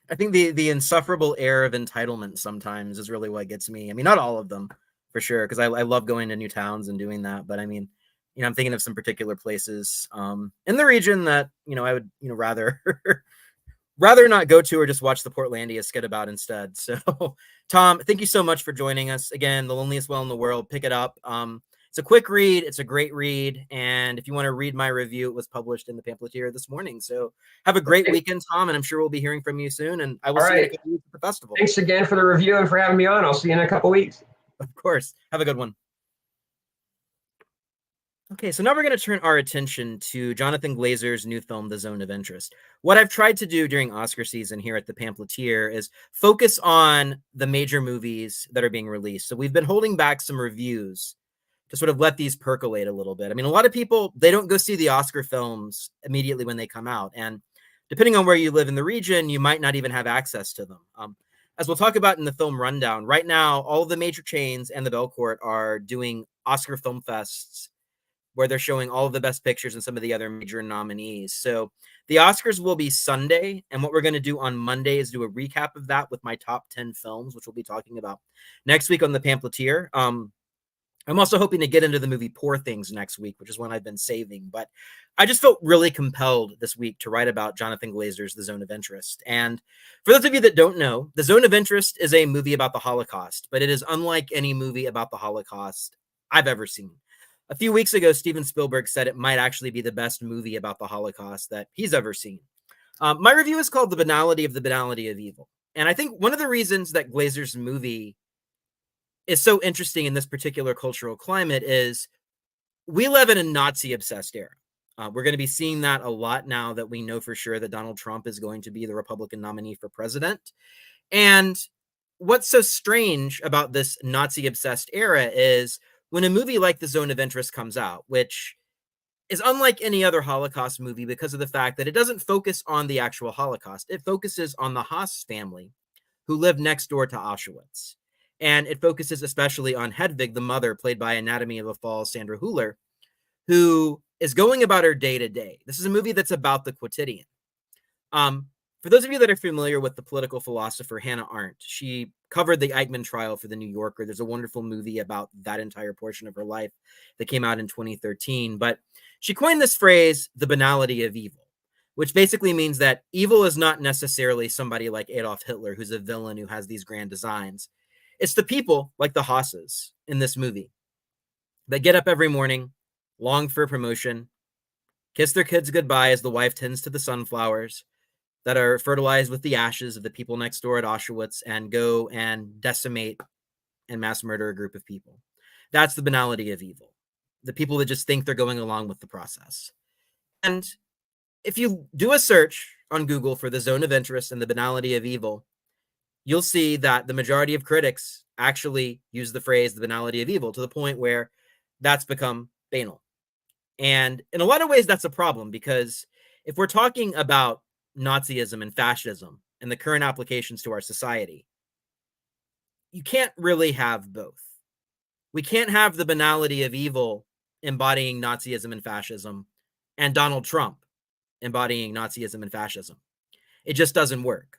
A: I think the insufferable air of entitlement sometimes is really what gets me. I mean, not all of them, for sure, because I love going to new towns and doing that. But I mean, I'm thinking of some particular places in the region that I would rather rather not go to, or just watch the Portlandia skid about instead. So, Tom, thank you so much for joining us again. The Loneliest Whale in the World. Pick it up. It's a quick read. It's a great read. And if you want to read my review, it was published in the Pamphleteer this morning. So have a great
B: Okay.
A: weekend, Tom, and I'm sure we'll be hearing from you soon. And I will
B: All
A: see you in a
B: right.
A: couple weeks at the festival.
B: Thanks again for the review and for having me on. I'll see you in a couple weeks.
A: Of course. Have a good one. Okay, so now we're going to turn our attention to Jonathan Glazer's new film, The Zone of Interest. What I've tried to do during Oscar season here at the Pamphleteer is focus on the major movies that are being released. So we've been holding back some reviews to sort of let these percolate a little bit. I mean, a lot of people, they don't go see the Oscar films immediately when they come out. And depending on where you live in the region, you might not even have access to them. As we'll talk about in the film rundown, right now, all of the major chains and the Belcourt are doing Oscar film fests where they're showing all of the best pictures and some of the other major nominees. So the Oscars will be Sunday. And what we're going to do on Monday is do a recap of that with my top 10 films, which we'll be talking about next week on the Pamphleteer. I'm also hoping to get into the movie Poor Things next week, which is one I've been saving. But I just felt really compelled this week to write about Jonathan Glazer's The Zone of Interest. And for those of you that don't know, The Zone of Interest is a movie about the Holocaust, but it is unlike any movie about the Holocaust I've ever seen. A few weeks ago, Steven Spielberg said it might actually be the best movie about the Holocaust that he's ever seen. My review is called The Banality of Evil. And I think one of the reasons that Glazer's movie is so interesting in this particular cultural climate is we live in a Nazi-obsessed era. We're going to be seeing that a lot now that we know for sure that Donald Trump is going to be the Republican nominee for president. And what's so strange about this Nazi-obsessed era is when a movie like The Zone of Interest comes out, which is unlike any other Holocaust movie because of the fact that it doesn't focus on the actual Holocaust. It focuses on the Haas family who lived next door to Auschwitz. And it focuses especially on Hedwig, the mother, played by Anatomy of a Fall, Sandra Hüller, who is going about her day to day. This is a movie that's about the quotidian. For those of you that are familiar with the political philosopher Hannah Arendt, she covered the Eichmann trial for the New Yorker. There's a wonderful movie about that entire portion of her life that came out in 2013. But she coined this phrase, the banality of evil, which basically means that evil is not necessarily somebody like Adolf Hitler, who's a villain who has these grand designs. It's the people like the Hosses in this movie that get up every morning, long for promotion, kiss their kids goodbye as the wife tends to the sunflowers that are fertilized with the ashes of the people next door at Auschwitz and go and decimate and mass murder a group of people. That's the banality of evil. The people that just think they're going along with the process. And if you do a search on Google for the zone of interest and the banality of evil, you'll see that the majority of critics actually use the phrase the banality of evil to the point where that's become banal. And in a lot of ways, that's a problem, because if we're talking about Nazism and fascism and the current applications to our society, you can't really have both. We can't have the banality of evil embodying Nazism and fascism and Donald Trump embodying Nazism and fascism. It just doesn't work.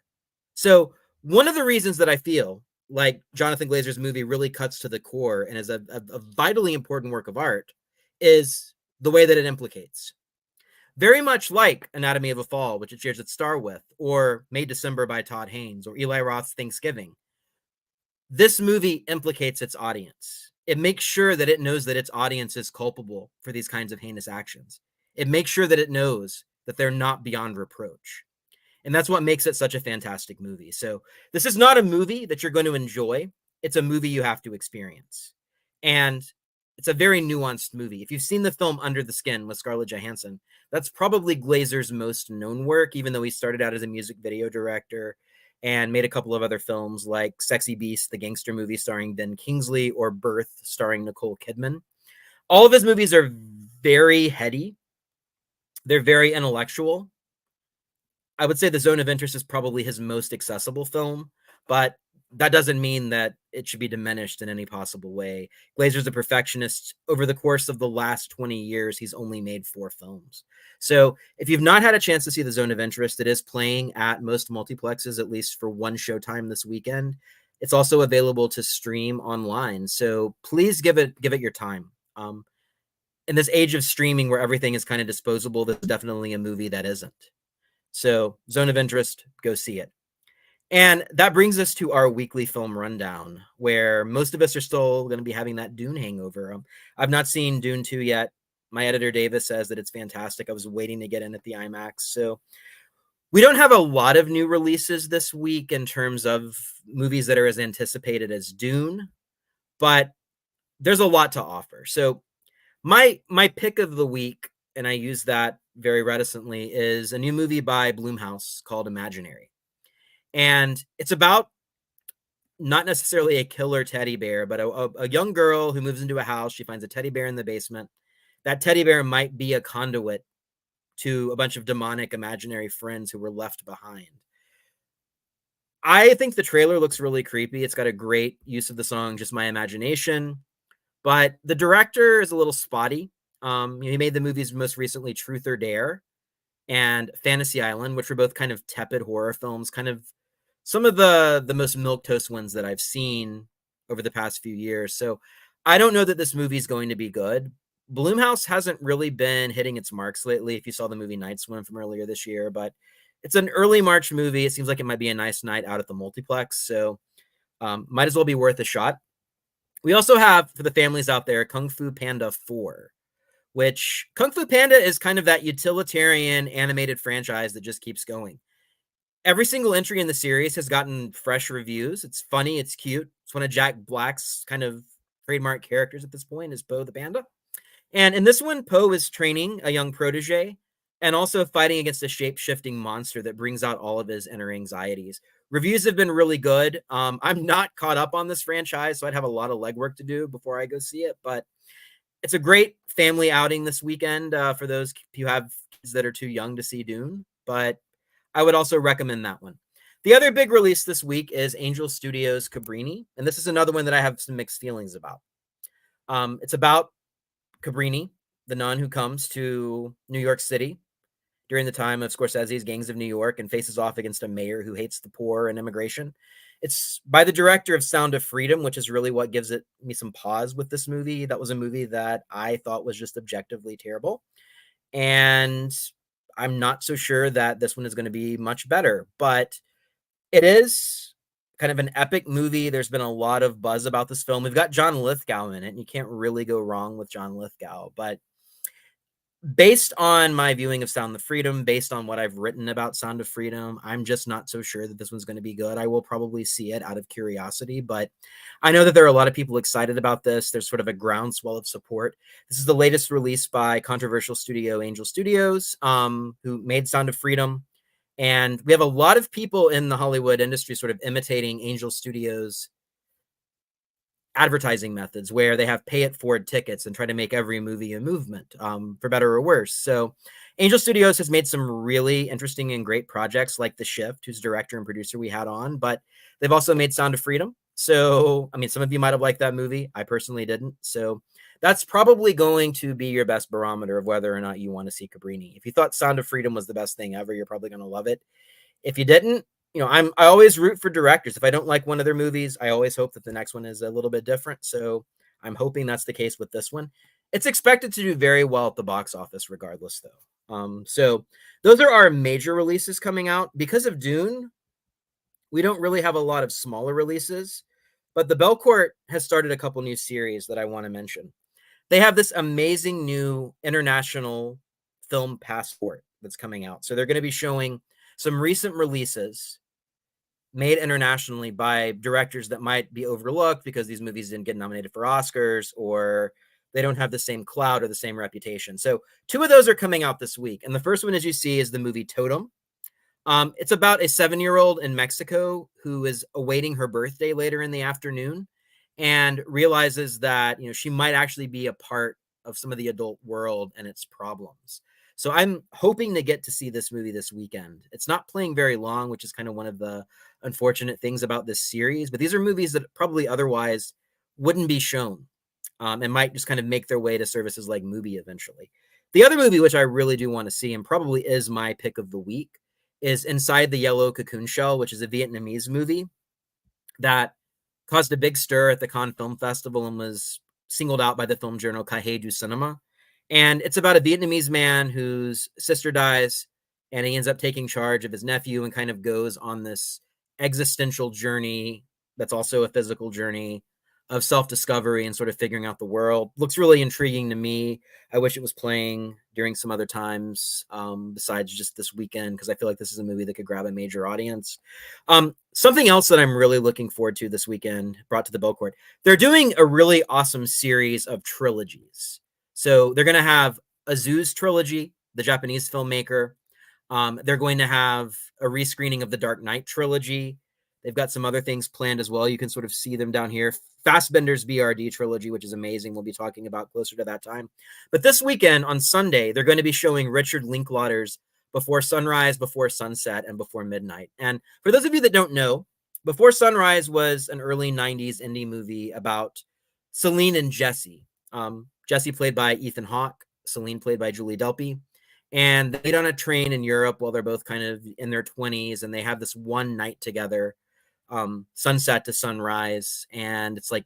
A: So one of the reasons that I feel like Jonathan Glazer's movie really cuts to the core and is a vitally important work of art is the way that it implicates. Very much like Anatomy of a Fall, which it shares its star with, or May December by Todd Haynes, or Eli Roth's Thanksgiving. This movie implicates its audience. It makes sure that it knows that its audience is culpable for these kinds of heinous actions. It makes sure that it knows that they're not beyond reproach. And that's what makes it such a fantastic movie. So this is not a movie that you're going to enjoy. It's a movie you have to experience. And it's a very nuanced movie. If you've seen the film Under the Skin with Scarlett Johansson, that's probably Glazer's most known work, even though he started out as a music video director and made a couple of other films like Sexy Beast, the gangster movie starring Ben Kingsley, or Birth starring Nicole Kidman. All of his movies are very heady. They're very intellectual. I would say The Zone of Interest is probably his most accessible film, but that doesn't mean that it should be diminished in any possible way. Glazer's a perfectionist. Over the course of the last 20 years, he's only made 4 films. So if you've not had a chance to see The Zone of Interest, it is playing at most multiplexes, at least for one showtime this weekend. It's also available to stream online. So please give it your time. In this age of streaming where everything is kind of disposable, there's definitely a movie that isn't. So Zone of Interest, go see it. And that brings us to our weekly film rundown, where most of us are still going to be having that Dune hangover. I've not seen Dune 2 yet. My editor, Davis, says that it's fantastic. I was waiting to get in at the IMAX. So we don't have a lot of new releases this week in terms of movies that are as anticipated as Dune, but there's a lot to offer. So my pick of the week, and I use that very reticently, is a new movie by Blumhouse called Imaginary. And it's about not necessarily a killer teddy bear, but a young girl who moves into a house. She finds a teddy bear in the basement. That teddy bear might be a conduit to a bunch of demonic imaginary friends who were left behind. I think the trailer looks really creepy. It's got a great use of the song Just My Imagination, but the director is a little spotty. He made the movies most recently Truth or Dare and Fantasy Island, which were both kind of tepid horror films, kind of some of the most milquetoast ones that I've seen over the past few years. So I don't know that this movie is going to be good. Blumhouse hasn't really been hitting its marks lately, if you saw the movie Night Swim from earlier this year, but it's an early March movie. It seems like it might be a nice night out at the multiplex, so might as well be worth a shot. We also have, for the families out there, Kung Fu Panda 4, which Kung Fu Panda is kind of that utilitarian animated franchise that just keeps going. Every single entry in the series has gotten fresh reviews. It's funny. It's cute. It's one of Jack Black's kind of trademark characters at this point is Po the Panda. And in this one, Po is training a young protege and also fighting against a shape-shifting monster that brings out all of his inner anxieties. Reviews have been really good. I'm not caught up on this franchise, so I'd have a lot of legwork to do before I go see it, but it's a great family outing this weekend for those who have kids that are too young to see Dune, but I would also recommend that one. The other big release this week is Angel Studios' Cabrini, and this is another one that I have some mixed feelings about. It's about Cabrini, the nun who comes to New York City during the time of Scorsese's Gangs of New York and faces off against a mayor who hates the poor and immigration. It's by the director of Sound of Freedom, which is really what gives me some pause with this movie. That was a movie that I thought was just objectively terrible. And I'm not so sure that this one is going to be much better, but it is kind of an epic movie. There's been a lot of buzz about this film. We've got John Lithgow in it, and you can't really go wrong with John Lithgow, but based on my viewing of Sound of Freedom, based on what I've written about Sound of Freedom, I'm just not so sure that this one's going to be good. I will probably see it out of curiosity, but I know that there are a lot of people excited about this. There's sort of a groundswell of support. This is the latest release by controversial studio Angel Studios, who made Sound of Freedom. And we have a lot of people in the Hollywood industry sort of imitating Angel Studios advertising methods where they have pay it forward tickets and try to make every movie a movement, for better or worse. So Angel Studios has made some really interesting and great projects like The Shift, whose director and producer we had on, but they've also made Sound of Freedom. So, I mean, some of you might have liked that movie. I personally didn't. So that's probably going to be your best barometer of whether or not you want to see Cabrini. If you thought Sound of Freedom was the best thing ever, you're probably going to love it. If you didn't, I always root for directors. If I don't like one of their movies, I always hope that the next one is a little bit different. So I'm hoping that's the case with this one. It's expected to do very well at the box office regardless, though. So those are our major releases coming out. Because of Dune, we don't really have a lot of smaller releases, but the Belcourt has started a couple new series that I want to mention. They have this amazing new international film passport that's coming out. So they're going to be showing some recent releases made internationally by directors that might be overlooked because these movies didn't get nominated for Oscars or they don't have the same clout or the same reputation. So two of those are coming out this week. And the first one, as you see, is the movie Totem. It's about a 7-year-old in Mexico who is awaiting her birthday later in the afternoon and realizes that, she might actually be a part of some of the adult world and its problems. So I'm hoping to get to see this movie this weekend. It's not playing very long, which is kind of one of the unfortunate things about this series, but these are movies that probably otherwise wouldn't be shown, and might just kind of make their way to services like Mubi eventually. The other movie, which I really do want to see and probably is my pick of the week, is Inside the Yellow Cocoon Shell, which is a Vietnamese movie that caused a big stir at the Cannes Film Festival and was singled out by the film journal Cahiers du Cinema. And it's about a Vietnamese man whose sister dies, and he ends up taking charge of his nephew and kind of goes on this existential journey that's also a physical journey of self-discovery and sort of figuring out the world. Looks really intriguing to me. I wish it was playing during some other times, besides just this weekend, because I feel like this is a movie that could grab a major audience. Something else that I'm really looking forward to this weekend, brought to the Belcourt, they're doing a really awesome series of trilogies. So they're going to have Azu's trilogy, the Japanese filmmaker. They're going to have a rescreening of the Dark Knight trilogy. They've got some other things planned as well. You can sort of see them down here. Fassbender's BRD trilogy, which is amazing. We'll be talking about closer to that time. But this weekend on Sunday, they're going to be showing Richard Linklater's Before Sunrise, Before Sunset, and Before Midnight. And for those of you that don't know, Before Sunrise was an early 90s indie movie about Celine and Jesse. Jesse played by Ethan Hawke, Celine played by Julie Delpy. And they meet on a train in Europe while they're both kind of in their 20s, and they have this one night together, sunset to sunrise. And it's like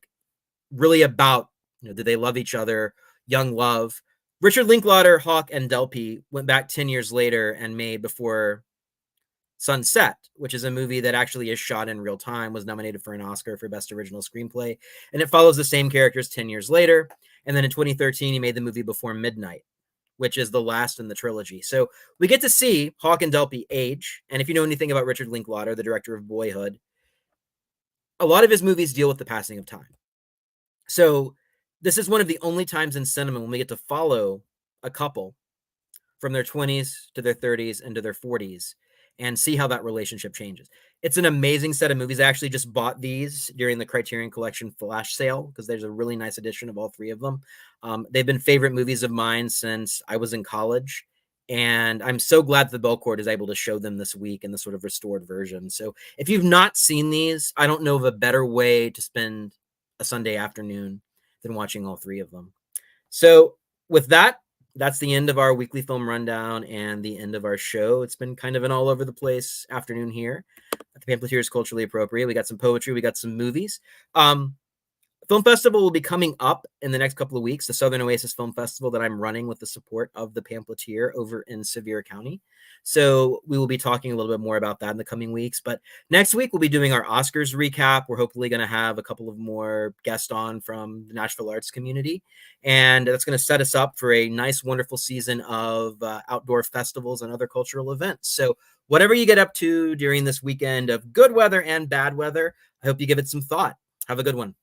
A: really about, do they love each other, young love. Richard Linklater, Hawke, and Delpy went back 10 years later and made Before Sunset, which is a movie that actually is shot in real time, was nominated for an Oscar for Best Original Screenplay. And it follows the same characters 10 years later. And then in 2013, he made the movie Before Midnight, which is the last in the trilogy. So we get to see Hawke and Delpy age. And if you know anything about Richard Linklater, the director of Boyhood, a lot of his movies deal with the passing of time. So this is one of the only times in cinema when we get to follow a couple from their 20s to their 30s and to their 40s and see how that relationship changes. It's an amazing set of movies. I actually just bought these during the Criterion Collection flash sale because there's a really nice edition of all three of them. They've been favorite movies of mine since I was in college. And I'm so glad the Belcourt is able to show them this week in the sort of restored version. So if you've not seen these, I don't know of a better way to spend a Sunday afternoon than watching all three of them. So with that, that's the end of our weekly film rundown and the end of our show. It's been kind of an all over the place afternoon here at the Pamphleteers Culturally Appropriate. We got some poetry, we got some movies. Film Festival will be coming up in the next couple of weeks, the Southern Oasis Film Festival that I'm running with the support of the Pamphleteer over in Sevier County. So we will be talking a little bit more about that in the coming weeks. But next week, we'll be doing our Oscars recap. We're hopefully going to have a couple of more guests on from the Nashville arts community. And that's going to set us up for a nice, wonderful season of outdoor festivals and other cultural events. So whatever you get up to during this weekend of good weather and bad weather, I hope you give it some thought. Have a good one.